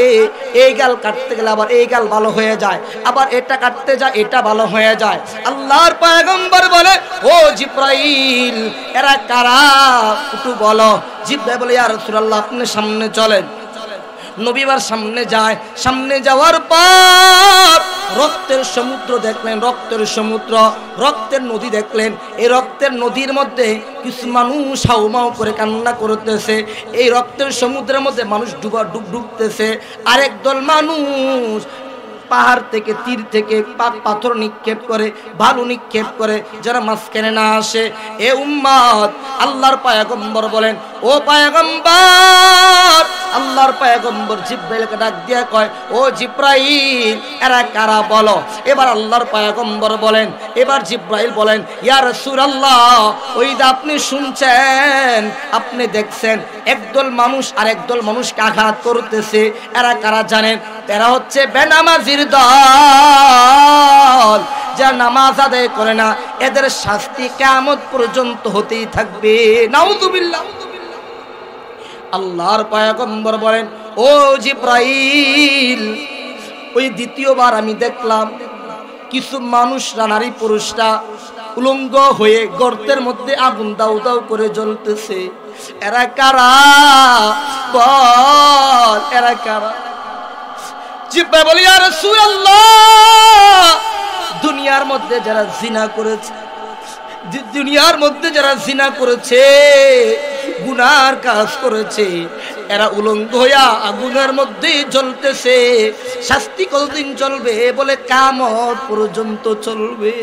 Speaker 1: এই গাল কাটতে গেলে আবার এই গাল ভালো হয়ে যায়, আবার এটা কাটতে যায় এটা ভালো হয়ে যায়। আল্লাহর পয়গম্বর বলে, ও জিবরাইল, এরা কারা একটু বলো। জিবরাইল বলে, ইয়া রাসূলুল্লাহ, আপনি সামনে চলেন। নবীবার সামনে যায়, সামনে যাওয়ার পর রক্তের সমুদ্র দেখলেন, রক্তের সমুদ্র, রক্তের নদী দেখলেন। এই রক্তের নদীর মধ্যে কিছু মানুষ হাউমাউ করে কান্না করতেছে। এই রক্তের সমুদ্রের মধ্যে মানুষ ডুবতেছে। আরেক দল মানুষ পাহাড় থেকে, তীর থেকে পাথর নিক্ষেপ করে, বালু নিক্ষেপ করে, যারা মাঝখানে না আসে। এ উম্মত, আল্লাহর পয়গম্বর বলেন, ও পয়গম্বর, আল্লাহর পয়গম্বর জিবরাইলকে ডাক দিয়ে কয়, ও জিবরাইল, এরা কারা বলো। এবার আল্লাহর পয়গম্বর বলেন, এবার জিবরাইল বলেন, ইয়া রাসূলুল্লাহ, ওই যে আপনি শুনছেন, আপনি দেখছেন একদল মানুষ আর একদল মানুষকে আঘাত করতেছে, এরা কারা জানেন? এরা হচ্ছে বেনামাজির দল, যা নামাজ আদায় করে না, এদের শাস্তি কিয়ামত পর্যন্ত হতেই থাকবে। নাউযুবিল্লাহ। আল্লাহর পয়গম্বর বলেন, ও জিবরাইল, ওই দ্বিতীয়বার আমি দেখলাম কিছু মানুষরা, নারী পুরুষরা উলঙ্গ হয়ে গর্তের মধ্যে আগুন দাউ দাউ করে জ্বলতেছে। এরা কারা বল, এরা কারা? জিবরাইল বলে, ইয়া রাসূলুল্লাহ, দুনিয়ার মধ্যে যারা জিনা করেছে, দুনিয়ার মধ্যে যারা জিনা করেছে, গুনার কাজ করেছে, এরা উলঙ্গ হইয়া আগুনের মধ্যে জ্বলতেছে। শাস্তি কতদিন চলবে? বলে কিয়ামত পর্যন্ত চলবে।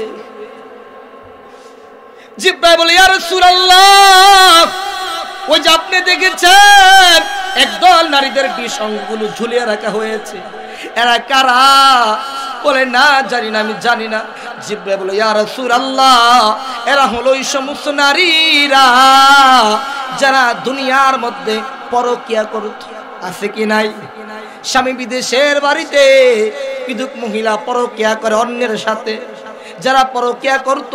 Speaker 1: জিবরাইল বলে, ইয়া রাসূলুল্লাহ, ওই যে আপনি দেখেছেন একদল নারীদের ডিসঙ্গগুলো ঝুলিয়ে রাখা হয়েছে। এরা কারা? বলে না জানি না, আমি জানি না। জিব্রাইল বলে ইয়া রাসূলুল্লাহ, এরা হলো ওই সমস্ত নারীরা যারা দুনিয়ার মধ্যে পরকিয়া করত। আছে কি নাই? স্বামী বিদেশের বাড়িতে বিধুক মহিলা পরকিয়া করে অন্যের সাথে। যারা পরকিয়া করত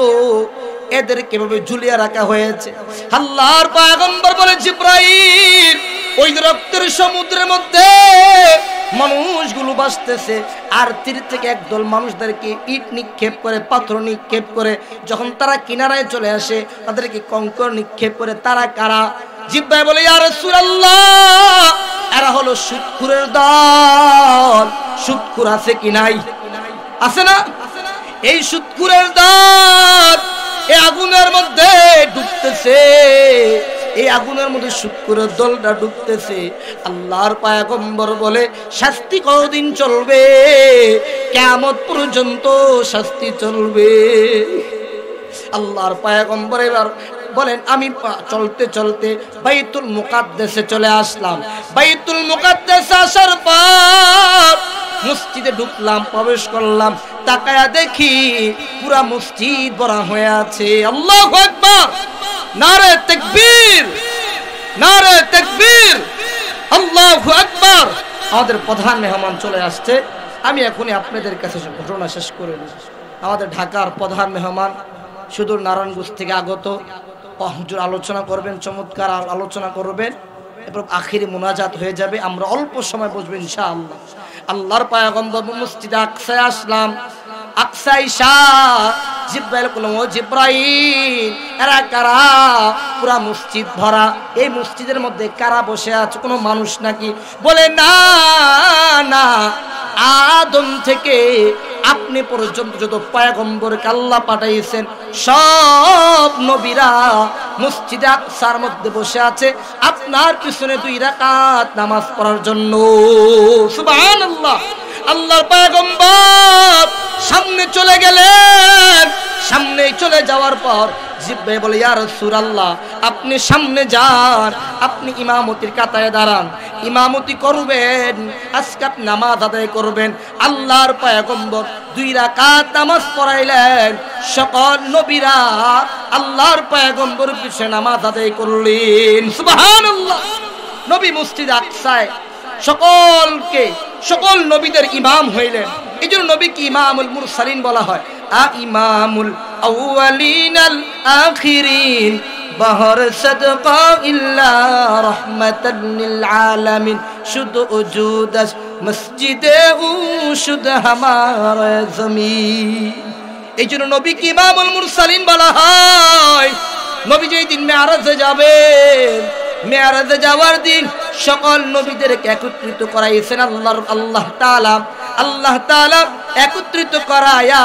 Speaker 1: এদেরকে এভাবে ঝুলিয়ে রাখা হয়েছে। আল্লাহর পয়গম্বর বলে জিব্রাইল, ওই রক্তের সমুদ্রের মধ্যে মানুষগুলো ভাসতেছে, আর তীর থেকে একদল মানুষদেরকে ইট নিক্ষেপ করে, পাথর নিক্ষেপ করে যখন তারা কিনারায় চলে আসে তাদেরকে কঙ্কর নিক্ষেপ করে। তারা কারা? জিব্রাইল বলে ইয়া রাসূলুল্লাহ, এরা হলো সুদখোরের দল। সুদখোর আছে কি নাই? আছে না? এই সুদখোরের দল এই আগুনের মধ্যে ডুবতেছে। এই আগুনের মধ্যে সুদখোরের দলটা ডুবতেছে। আল্লাহর পয়গম্বর বলে শাস্তি কতদিন চলবে? কিয়ামত পর্যন্ত শাস্তি চলবে। আল্লাহর পয়গম্বর এবার বলেন, আমি চলতে চলতে বাইতুল মুকাদ্দাসে চলে আসলাম। বাইতুল মুকাদ্দাসে আসার পর মসজিদে ঢুকলাম, প্রবেশ করলাম। তাকায়া দেখি পুরা মসজিদ ভরা হয়ে আছে। আল্লাহু আকবার, নারে তাকবীর, নারে তাকবীর, আল্লাহু আকবার। আমাদের প্রধান মেহমান চলে আসছে। আমি এখনই আপনাদের কাছে ঘটনা শেষ করে দিই। আমাদের ঢাকার প্রধান মেহমান সুদূর নারায়ণগঞ্জ থেকে আগত হুজুর আলোচনা করবেন, চমৎকার আলোচনা করবেন। এরপর আখিরি মুনাজাত হয়ে যাবে। আমরা অল্প সময় বসবো ইনশাআল্লাহ। আল্লাহর পয়গম্বর মসজিদে আকসায় আসলাম। আকসায় জিব্রাইল বলল, ও জিব্রাইল, এরা কারা? পুরা মসজিদ ভরা। এই মসজিদের মধ্যে কারা বসে আছে? কোনো মানুষ নাকি? বলে না না, আদম থেকে আপনি পর্যন্ত যত পয়গম্বরকে আল্লাহ পাঠাইছেন সব নবীরা মসজিদে আকসার মধ্যে বসে আছে আপনার পিছনে 2 রাকাত নামাজ পড়ার জন্য। সুবহানাল্লাহ। আল্লাহর পয়গম্বর সামনে চলে গেলেন। সামনে চলে যাওয়ার পর জিব্রাইল বলে, ইয়া রাসূলুল্লাহ, আপনি সামনে যান, আপনি ইমামতির কাতারে দাঁড়ান, ইমামতি করবেন, আজকে আপনি নামাজ আদায় করবেন। আল্লাহর পয়গম্বর 2 রাকাত নামাজ পড়াইলেন। সকল নবীরা আল্লাহর পয়গম্বর পিছনে নামাজ আদায় করলেন। সুবহানাল্লাহ। নবী মসজিদ আকসায় সকল নবীদের ইমাম হইলেন। এই জন্য নবীকে ইমামুল মুরসালিন বলা হয়। ইমামুল আউয়ালিন আল আখিরিন, বাহর সাদকা ইল্লা রাহমাতাল লিল আলামিন, শুদ উজুদাস মসজিদে উ শুদ হামারা জমিন। এই জন্য নবীকে ইমামুল মুরসালিন বলা হয়। নবী যেই দিন মেরাজে যাবেন, মেরাজে যাওয়ার দিন সকল নবীদেরকে একত্রিত করাইছেন আল্লাহ তাআলা একত্রিত করায়া,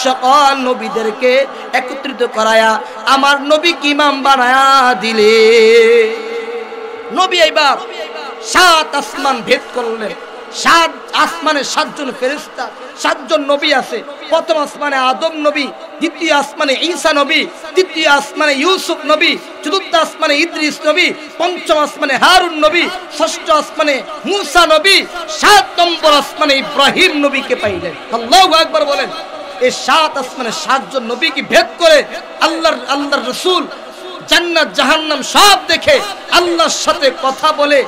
Speaker 1: সকল নবীদেরকে একত্রিত করায়া আমার নবীকে ইমাম বানায়া দিলে। নবী এবার 7 আসমান ভেদ করলেন। 7 আসমানে 7 জন ফেরেশতা, 7 জন নবী আছে। প্রথম আসমানে আদম নবী, দ্বিতীয় আসমানে ঈসা নবী, তৃতীয় আসমানে ইউসুফ নবী, চতুর্থ আসমানে ইদ্রিস নবী, পঞ্চম আসমানে হারুন নবী, ষষ্ঠ আসমানে মূসা নবী, 7 নম্বর আসমানে ইব্রাহিম নবীকে পাইলেন। আল্লাহু আকবার বলেন। এই 7 আসমানে 7 জন নবীকে ভেদ করে আল্লাহর রাসূল জান্নাত জাহান্নাম সব দেখে আল্লাহর সাথে কথা বলে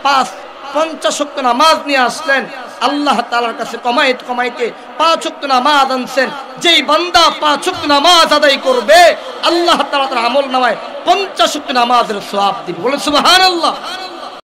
Speaker 1: 50 ওয়াক্ত নামাজ নিয়ে আসলেন। আল্লাহ তাআলার কাছে কমাইতে 5 ওয়াক্ত নামাজ আনছেন। যেই বান্দা 5 ওয়াক্ত নামাজ আদায় করবে আল্লাহ তাআলা তার আমল নামায় 50 ওয়াক্ত নামাজের সওয়াব দিবে। বলে সুবহানাল্লাহ।